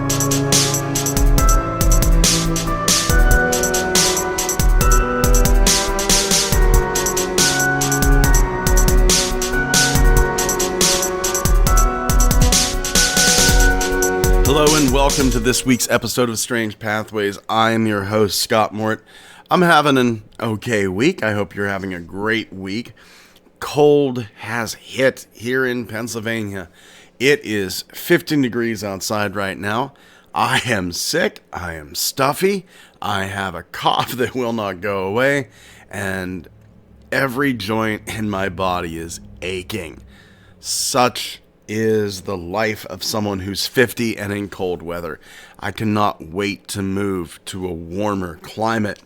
Hello and welcome to this week's episode of Strange Pathways. I am your host, Scott Mort. I'm having an okay week. I hope you're having a great week. Cold has hit here in Pennsylvania. It is 15 degrees outside right now. I am sick. I am stuffy. I have a cough that will not go away. And every joint in my body is aching. Such is the life of someone who's 50 and in cold weather. I cannot wait to move to a warmer climate.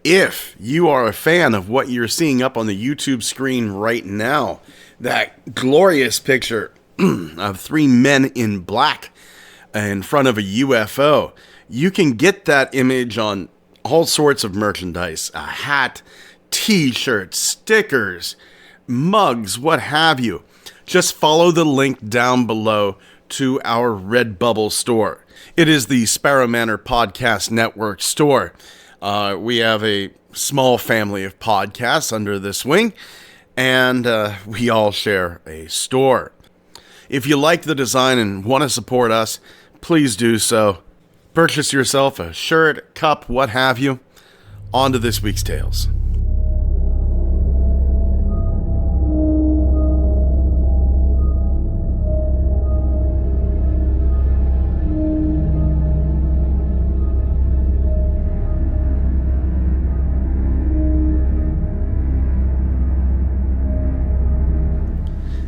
If you are a fan of what you're seeing up on the YouTube screen right now, that glorious picture of three men in black in front of a UFO, you can get that image on all sorts of merchandise, a hat, t-shirts, stickers, mugs, what have you. Just follow the link down below to our Redbubble store. It is the Sparrow Manor Podcast Network store. We have a small family of podcasts under this wing, and we all share a store. If you like the design and want to support us, please do so. Purchase yourself a shirt, cup, what have you. On to this week's tales.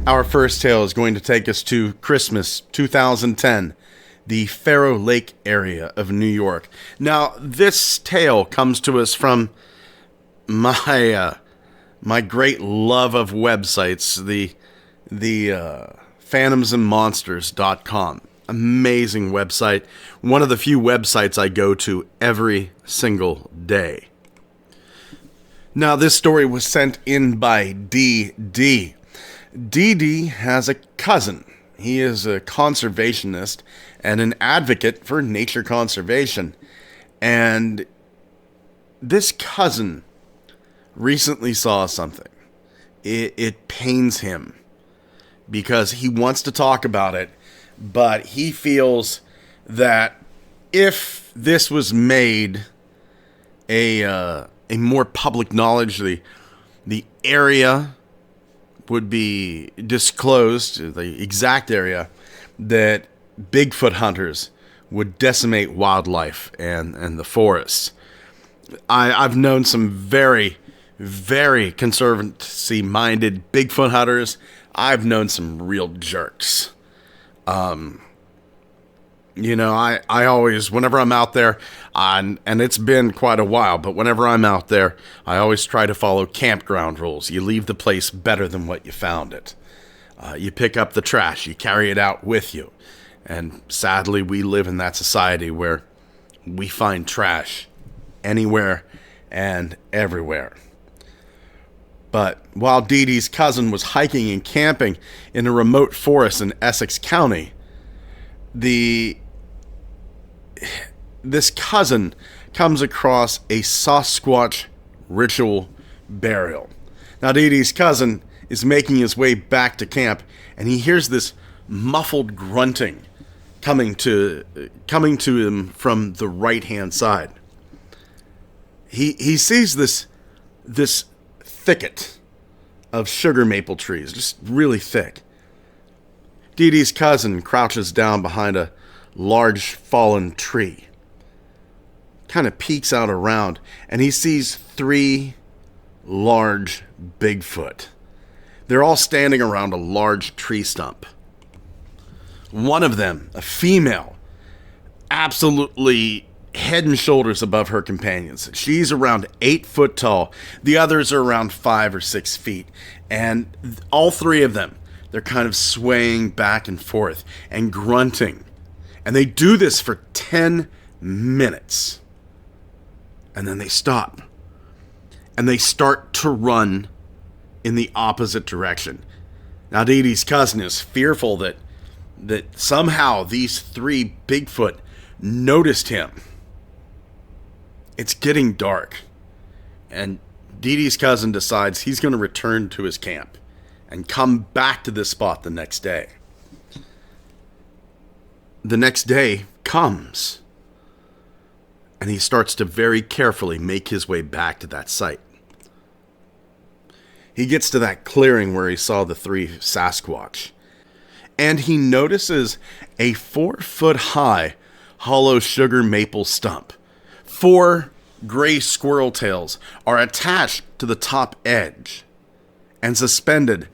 Our first tale is going to take us to Christmas 2010, the Faro Lake area of New York. Now, this tale comes to us from my great love of websites, the phantomsandmonsters.com. Amazing website. One of the few websites I go to every single day. Now, this story was sent in by DD. DD has a cousin. He is a conservationist and an advocate for nature conservation. And this cousin recently saw something. It pains him because he wants to talk about it, but he feels that if this was made a more public knowledge, the area would be disclosed, the exact area, that Bigfoot hunters would decimate wildlife and the forests. I've known some very, very conservancy-minded Bigfoot hunters. I've known some real jerks. I always, whenever I'm out there, and it's been quite a while, but whenever I'm out there, I always try to follow campground rules. You leave the place better than what you found it. You pick up the trash, you carry it out with you. And sadly, we live in that society where we find trash anywhere and everywhere. But while Dee Dee's cousin was hiking and camping in a remote forest in Essex County, this cousin comes across a Sasquatch ritual burial. Now, Dee Dee's cousin is making his way back to camp, and he hears this muffled grunting coming to him from the right-hand side. He sees this thicket of sugar maple trees, just really thick. Dee Dee's cousin crouches down behind a large fallen tree, kind of peeks out around, and he sees three large Bigfoot. They're all standing around a large tree stump. One of them, a female, absolutely head and shoulders above her companions. She's around 8 foot tall. The others are around 5 or 6 feet. And all three of them, they're kind of swaying back and forth and grunting. And they do this for 10 minutes. And then they stop. And they start to run in the opposite direction. Now, Dee Dee's cousin is fearful that that somehow these three Bigfoot noticed him. It's getting dark, and Dee Dee's cousin decides he's going to return to his camp and come back to this spot the next day. The next day comes, and he starts to very carefully make his way back to that site. He gets to that clearing where he saw the three Sasquatch, and he notices a 4-foot-high hollow sugar maple stump. 4 gray squirrel tails are attached to the top edge and suspended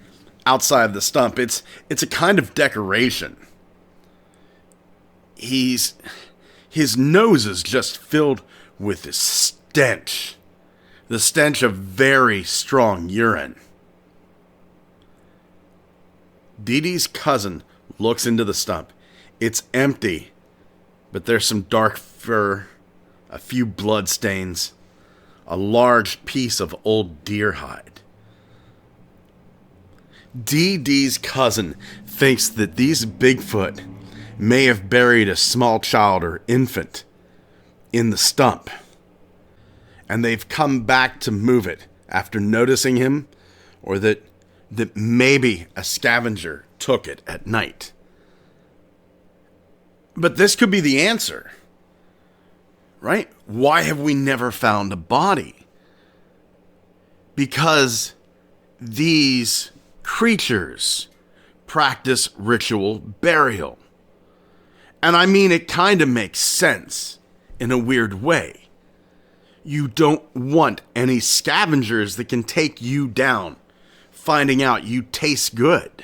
outside of the stump. It's a kind of decoration. His nose is just filled with this stench. The stench of very strong urine. Dee Dee's cousin looks into the stump. It's empty, but there's some dark fur, a few blood stains, a large piece of old deer hide. Dee Dee's cousin thinks that these Bigfoot may have buried a small child or infant in the stump, and they've come back to move it after noticing him, or that maybe a scavenger took it at night. But this could be the answer, right? Why have we never found a body? Because these creatures practice ritual burial. And I mean, it kind of makes sense in a weird way. You don't want any scavengers that can take you down, finding out you taste good.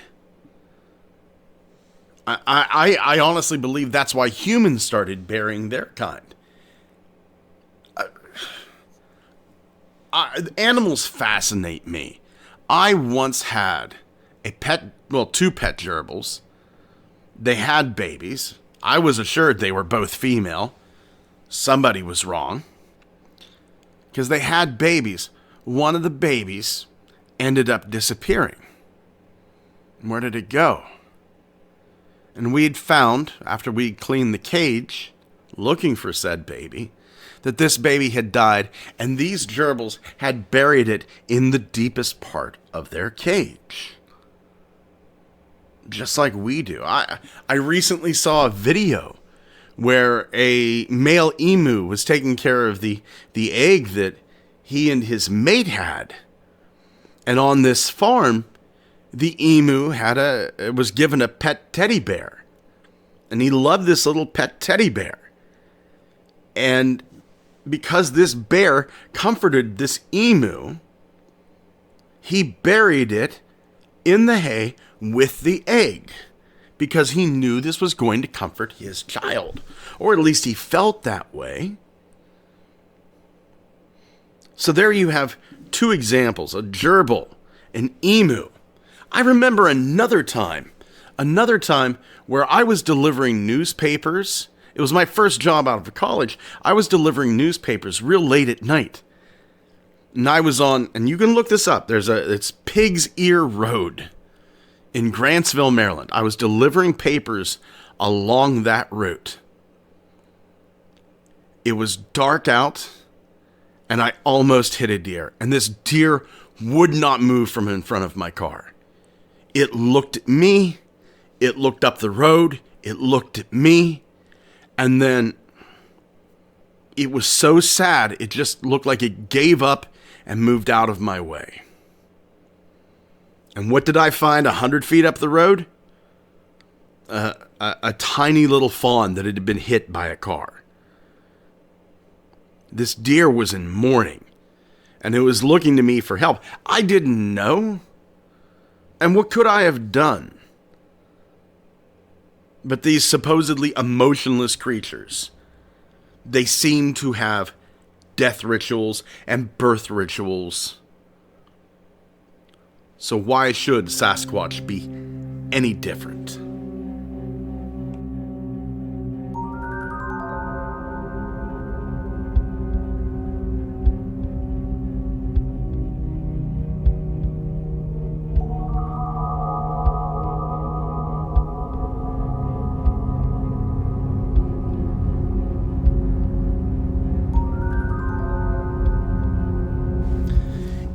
I honestly believe that's why humans started burying their kind. Animals fascinate me. I once had a pet, well, 2 pet gerbils. They had babies. I was assured they were both female. Somebody was wrong. Because they had babies. One of the babies ended up disappearing. Where did it go? And we'd found, after we'd cleaned the cage, looking for said baby, that this baby had died, and these gerbils had buried it in the deepest part of their cage. Just like we do. I recently saw a video where a male emu was taking care of the egg that he and his mate had. And on this farm, the emu was given a pet teddy bear. And he loved this little pet teddy bear. And because this bear comforted this emu, he buried it in the hay with the egg, because he knew this was going to comfort his child. Or at least he felt that way. So there you have 2 examples, a gerbil, an emu. I remember another time where I was delivering newspapers. It was my first job out of college. I was delivering newspapers real late at night. And I was on, and you can look this up, it's Pig's Ear Road in Grantsville, Maryland. I was delivering papers along that route. It was dark out, and I almost hit a deer. And this deer would not move from in front of my car. It looked at me, it looked up the road, it looked at me, and then it was so sad, it just looked like it gave up and moved out of my way. And what did I find 100 feet up the road? A tiny little fawn that had been hit by a car. This deer was in mourning, and it was looking to me for help. I didn't know. And what could I have done? But these supposedly emotionless creatures, they seem to have death rituals and birth rituals. So why should Sasquatch be any different?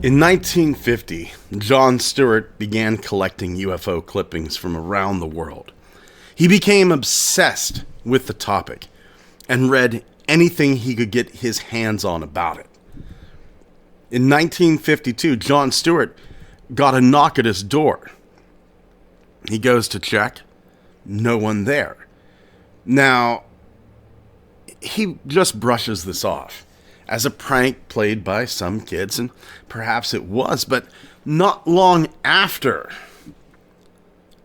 In 1950, John Stewart began collecting UFO clippings from around the world. He became obsessed with the topic and read anything he could get his hands on about it. In 1952, John Stewart got a knock at his door. He goes to check. No one there. Now, he just brushes this off as a prank played by some kids, and perhaps it was, but not long after,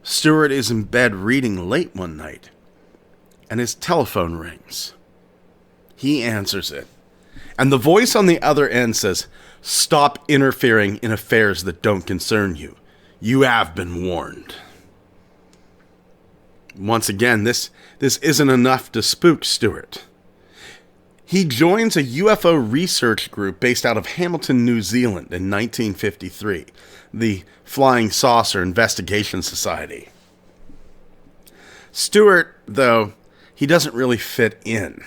Stewart is in bed reading late one night, and his telephone rings. He answers it, and the voice on the other end says, "Stop interfering in affairs that don't concern you. You have been warned." Once again, this isn't enough to spook Stewart. He joins a UFO research group based out of Hamilton, New Zealand in 1953, the Flying Saucer Investigation Society. Stewart, though, he doesn't really fit in.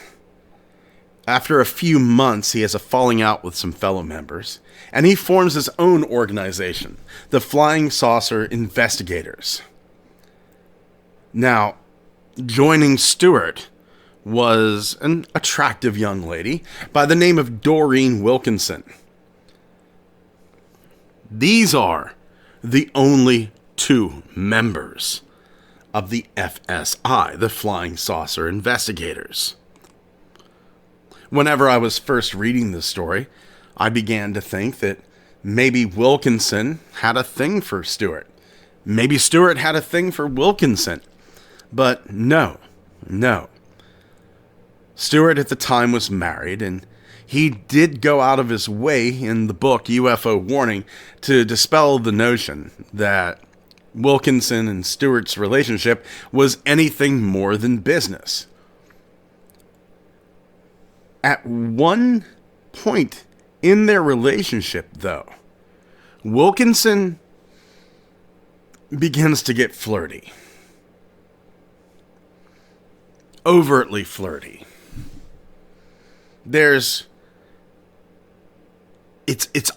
After a few months, he has a falling out with some fellow members, and he forms his own organization, the Flying Saucer Investigators. Now, joining Stewart was an attractive young lady by the name of Doreen Wilkinson. These are the only two members of the FSI, the Flying Saucer Investigators. Whenever I was first reading this story, I began to think that maybe Wilkinson had a thing for Stewart. Maybe Stewart had a thing for Wilkinson. But no. Stewart at the time was married, and he did go out of his way in the book UFO Warning to dispel the notion that Wilkinson and Stewart's relationship was anything more than business. At one point in their relationship, though, Wilkinson begins to get flirty. Overtly flirty. It's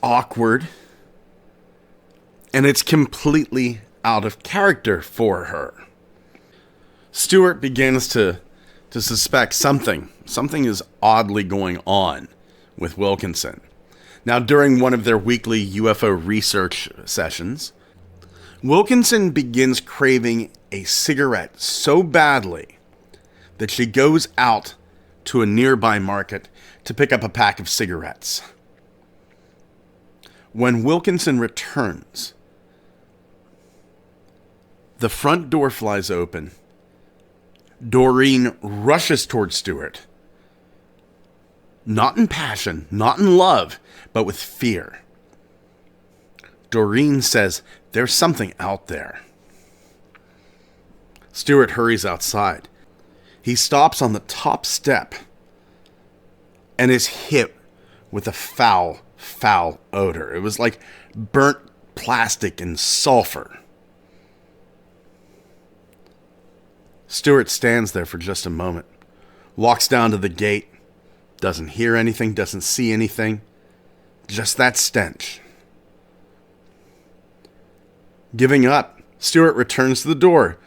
awkward, and it's completely out of character for her. Stewart begins to suspect something is oddly going on with Wilkinson. Now, during one of their weekly UFO research sessions, Wilkinson begins craving a cigarette so badly that she goes out to a nearby market to pick up a pack of cigarettes. When Wilkinson returns, the front door flies open. Doreen rushes towards Stewart. Not in passion, not in love, but with fear. Doreen says, "There's something out there." Stewart hurries outside. He stops on the top step and is hit with a foul odor. It was like burnt plastic and sulfur. Stewart stands there for just a moment, walks down to the gate, doesn't hear anything, doesn't see anything, just that stench. Giving up, Stewart returns to the door,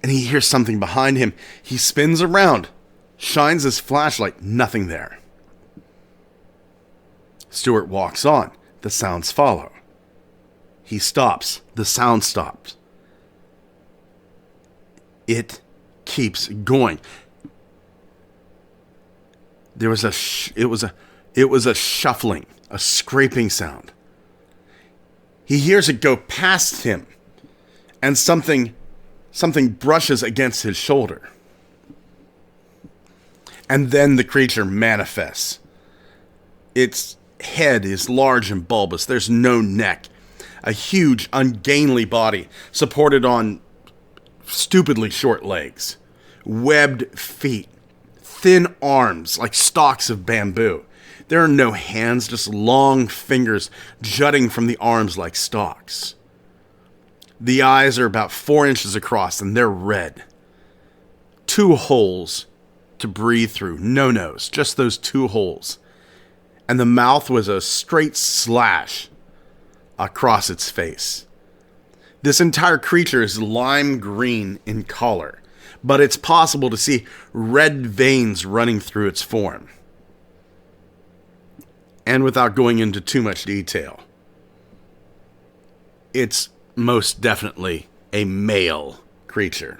and he hears something behind him. He spins around, shines his flashlight, nothing there. Stewart walks on. The sounds follow. He stops. The sound stops. It keeps going. It was a shuffling, a scraping sound. He hears it go past him, and something brushes against his shoulder. And then the creature manifests. Its head is large and bulbous. There's no neck. A huge, ungainly body supported on stupidly short legs. Webbed feet. Thin arms like stalks of bamboo. There are no hands, just long fingers jutting from the arms like stalks. The eyes are about 4 inches across, and they're red. 2 holes to breathe through. No nose, just those 2 holes. and the mouth was a straight slash across its face. This entire creature is lime green in color, but it's possible to see red veins running through its form. And without going into too much detail, it's most definitely a male creature.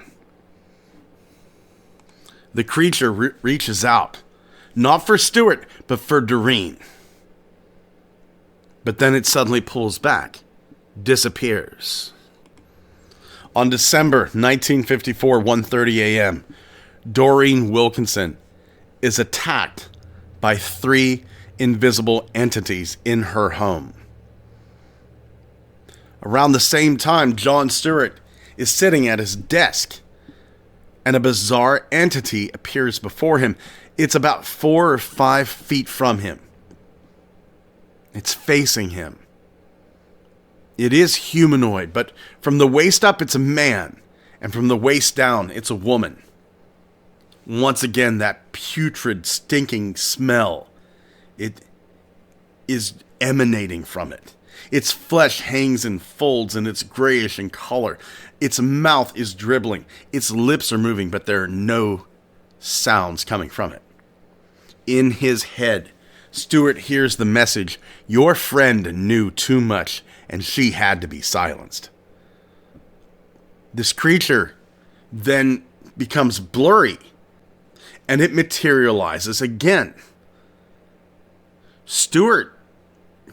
The creature reaches out, not for Stuart, but for Doreen. But then it suddenly pulls back, disappears. On December 1954, 1:30 a.m., Doreen Wilkinson is attacked by 3 invisible entities in her home. Around the same time, John Stewart is sitting at his desk, and a bizarre entity appears before him. It's about 4 or 5 feet from him. It's facing him. It is humanoid, but from the waist up, it's a man, and from the waist down, it's a woman. Once again, that putrid, stinking smell, it is emanating from it. Its flesh hangs in folds, and it's grayish in color. Its mouth is dribbling. Its lips are moving, but there are no sounds coming from it. In his head, Stuart hears the message, "Your friend knew too much, and she had to be silenced." This creature then becomes blurry, and it materializes again. Stuart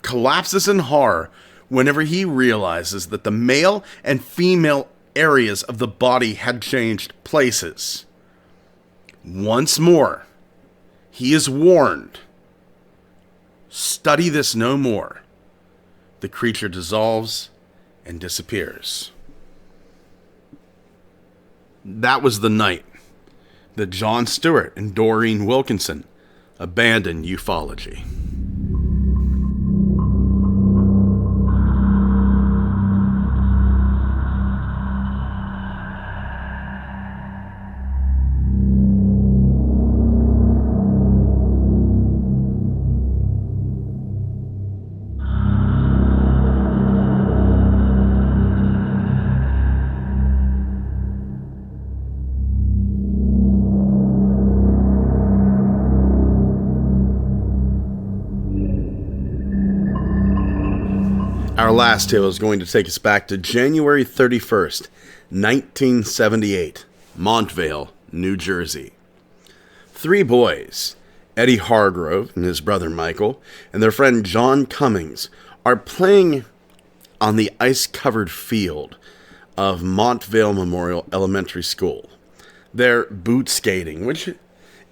collapses in horror whenever he realizes that the male and female areas of the body had changed places. Once more, he is warned, study this no more. The creature dissolves and disappears. That was the night that John Stewart and Doreen Wilkinson abandoned ufology. Our last tale is going to take us back to January 31st, 1978, Montvale, New Jersey. 3 boys, Eddie Hargrove and his brother Michael, and their friend John Cummings, are playing on the ice-covered field of Montvale Memorial Elementary School. They're boot skating, which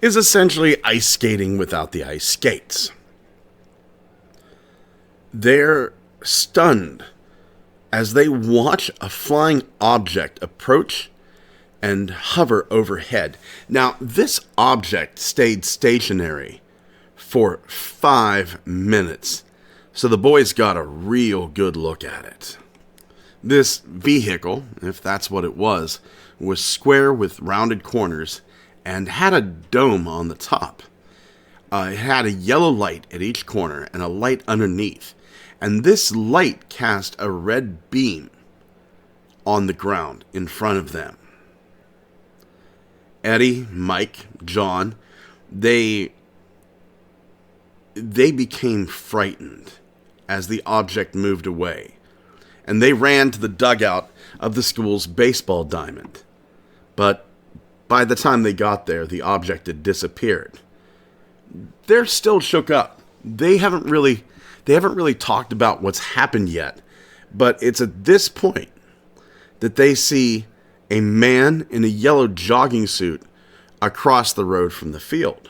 is essentially ice skating without the ice skates. They're stunned as they watch a flying object approach and hover overhead. Now, this object stayed stationary for 5 minutes, so the boys got a real good look at it. This vehicle, if that's what it was square with rounded corners and had a dome on the top. It had a yellow light at each corner and a light underneath. And this light cast a red beam on the ground in front of them. Eddie, Mike, John, they became frightened as the object moved away. And they ran to the dugout of the school's baseball diamond. But by the time they got there, the object had disappeared. They're still shook up. They haven't really talked about what's happened yet, but it's at this point that they see a man in a yellow jogging suit across the road from the field.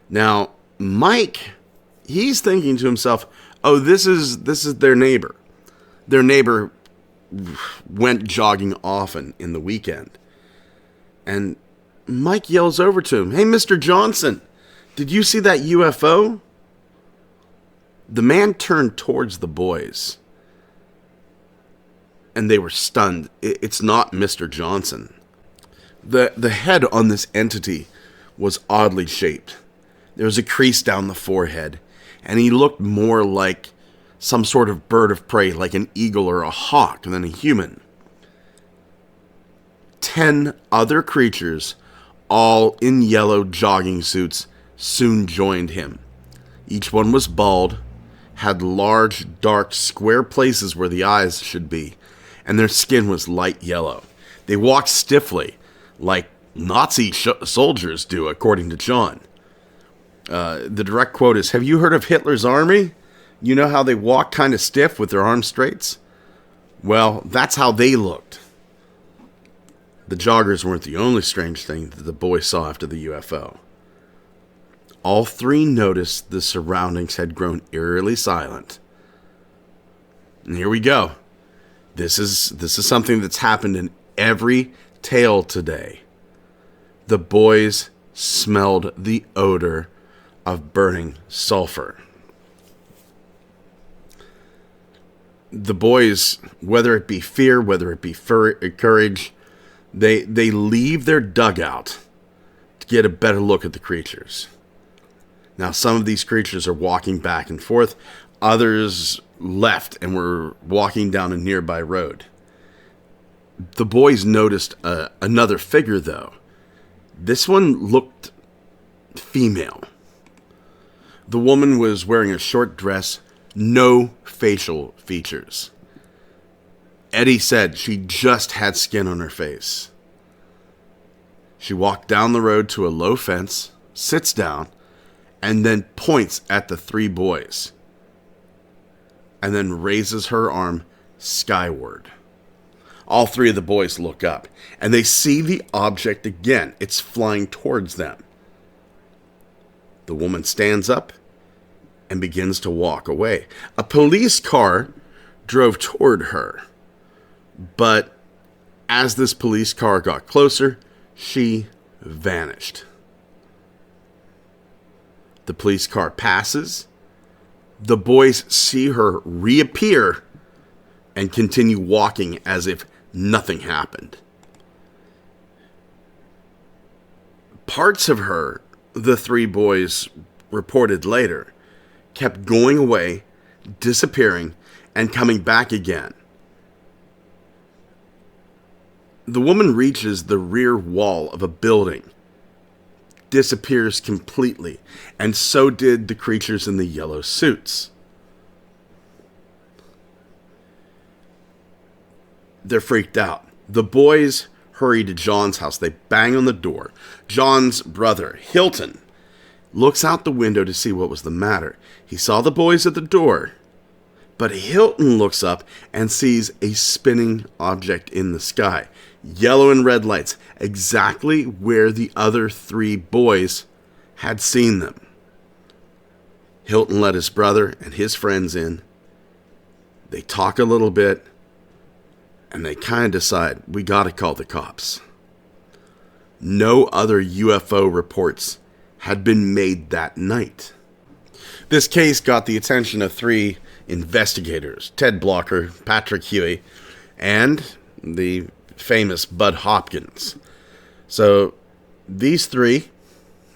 Now, Mike, he's thinking to himself, oh, this is their neighbor. Their neighbor went jogging often in the weekend. And Mike yells over to him, "Hey, Mr. Johnson, did you see that UFO?" The man turned towards the boys, and they were stunned. It's not Mr. Johnson. The head on this entity was oddly shaped. There was a crease down the forehead, and he looked more like some sort of bird of prey, like an eagle or a hawk, than a human. 10 other creatures, all in yellow jogging suits, soon joined him. Each one was bald, had large, dark, square places where the eyes should be, and their skin was light yellow. They walked stiffly, like Nazi soldiers do, according to John. The direct quote is, "Have you heard of Hitler's army? You know how they walk kind of stiff with their arms straight? Well, that's how they looked." The joggers weren't the only strange thing that the boys saw after the UFO. All three noticed the surroundings had grown eerily silent. And here we go. This is something that's happened in every tale today. The boys smelled the odor of burning sulfur. The boys, whether it be fear, whether it be courage, they leave their dugout to get a better look at the creatures. Now, some of these creatures are walking back and forth. Others left and were walking down a nearby road. The boys noticed another figure, though. This one looked female. The woman was wearing a short dress, no facial features. Eddie said she just had skin on her face. She walked down the road to a low fence, sits down, and then points at the three boys, and then raises her arm skyward. All three of the boys look up, and they see the object again. It's flying towards them. The woman stands up and begins to walk away. A police car drove toward her, but as this police car got closer, she vanished. The police car passes. The boys see her reappear and continue walking as if nothing happened. Parts of her, the three boys reported later, kept going away, disappearing, and coming back again. The woman reaches the rear wall of a building, disappears completely, and so did the creatures in the yellow suits. They're freaked out. The boys hurry to John's house. They bang on the door. John's brother, Hilton, looks out the window to see what was the matter. He saw the boys at the door, but Hilton looks up and sees a spinning object in the sky. Yellow and red lights, exactly where the other three boys had seen them. Hilton let his brother and his friends in. They talk a little bit, and they kind of decide, we gotta call the cops. No other UFO reports had been made that night. This case got the attention of three investigators, Ted Blocker, Patrick Huey, and the famous Bud Hopkins. So these three,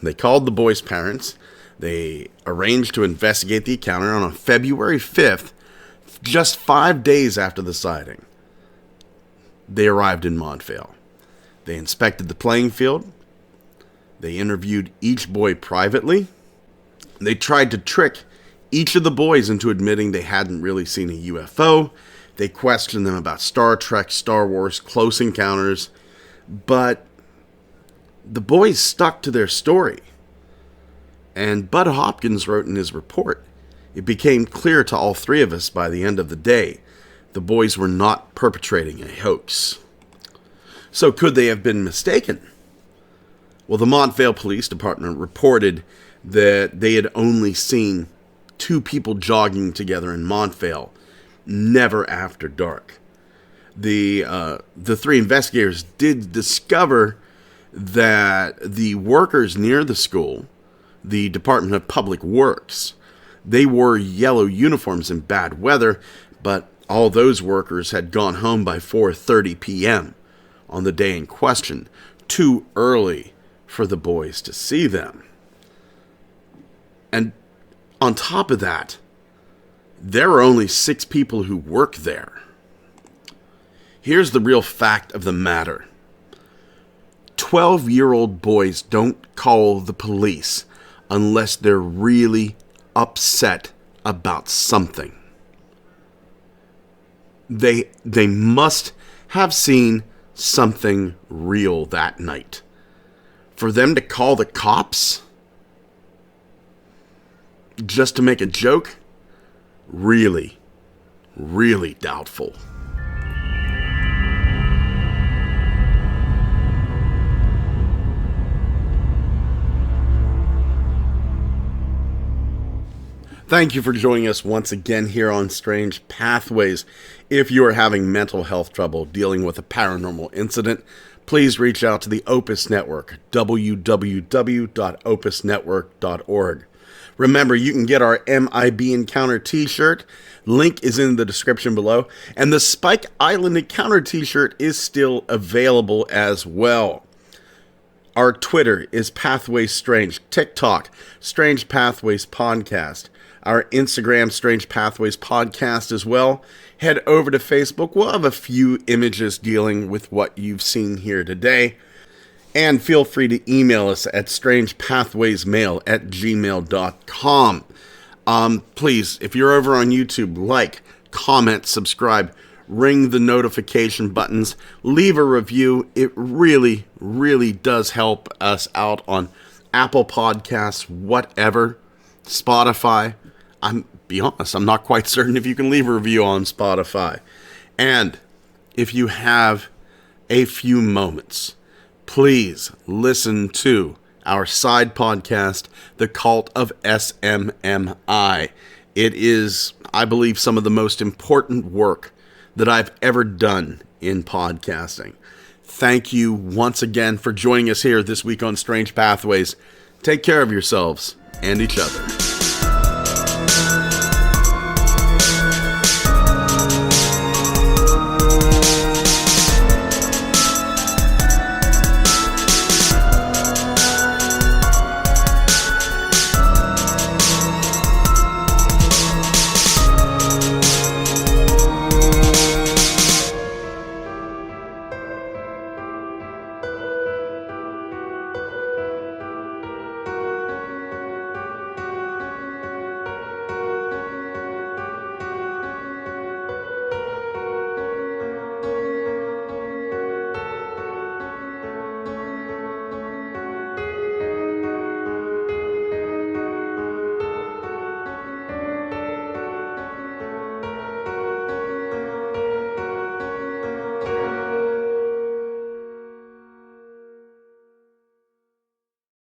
they called the boys' parents. They arranged to investigate the encounter on February 5th, just 5 days after the sighting. They arrived in Montvale. They inspected the playing field. They interviewed each boy privately. They tried to trick each of the boys into admitting they hadn't really seen a UFO. They questioned them about Star Trek, Star Wars, Close Encounters, but the boys stuck to their story. And Bud Hopkins wrote in his report, it became clear to all three of us by the end of the day, the boys were not perpetrating a hoax. So could they have been mistaken? Well, the Montvale Police Department reported that they had only seen two people jogging together in Montvale, never after dark. The three investigators did discover that the workers near the school, the Department of Public Works, they wore yellow uniforms in bad weather, but all those workers had gone home by 4:30 p.m. on the day in question, too early for the boys to see them. And On top of that, there are only 6 people who work there. Here's the real fact of the matter. 12-year-old boys don't call the police unless they're really upset about something. They must have seen something real that night. For them to call the cops just to make a joke, really, really doubtful. Thank you for joining us once again here on Strange Pathways. If you are having mental health trouble dealing with a paranormal incident, please reach out to the Opus Network, www.opusnetwork.org. Remember, you can get our MIB Encounter t-shirt. Link is in the description below. And the Spike Island Encounter t-shirt is still available as well. Our Twitter is Pathways Strange. TikTok, Strange Pathways Podcast. Our Instagram, Strange Pathways Podcast as well. Head over to Facebook. We'll have a few images dealing with what you've seen here today. And feel free to email us at strangepathwaysmail@gmail.com. Please, if you're over on YouTube, like, comment, subscribe, ring the notification buttons, leave a review. It really, really does help us out on Apple Podcasts, whatever, Spotify. Be honest, I'm not quite certain if you can leave a review on Spotify. And if you have a few moments, please listen to our side podcast, The Cult of SMMI. It is, I believe, some of the most important work that I've ever done in podcasting. Thank you once again for joining us here this week on Strange Pathways. Take care of yourselves and each other.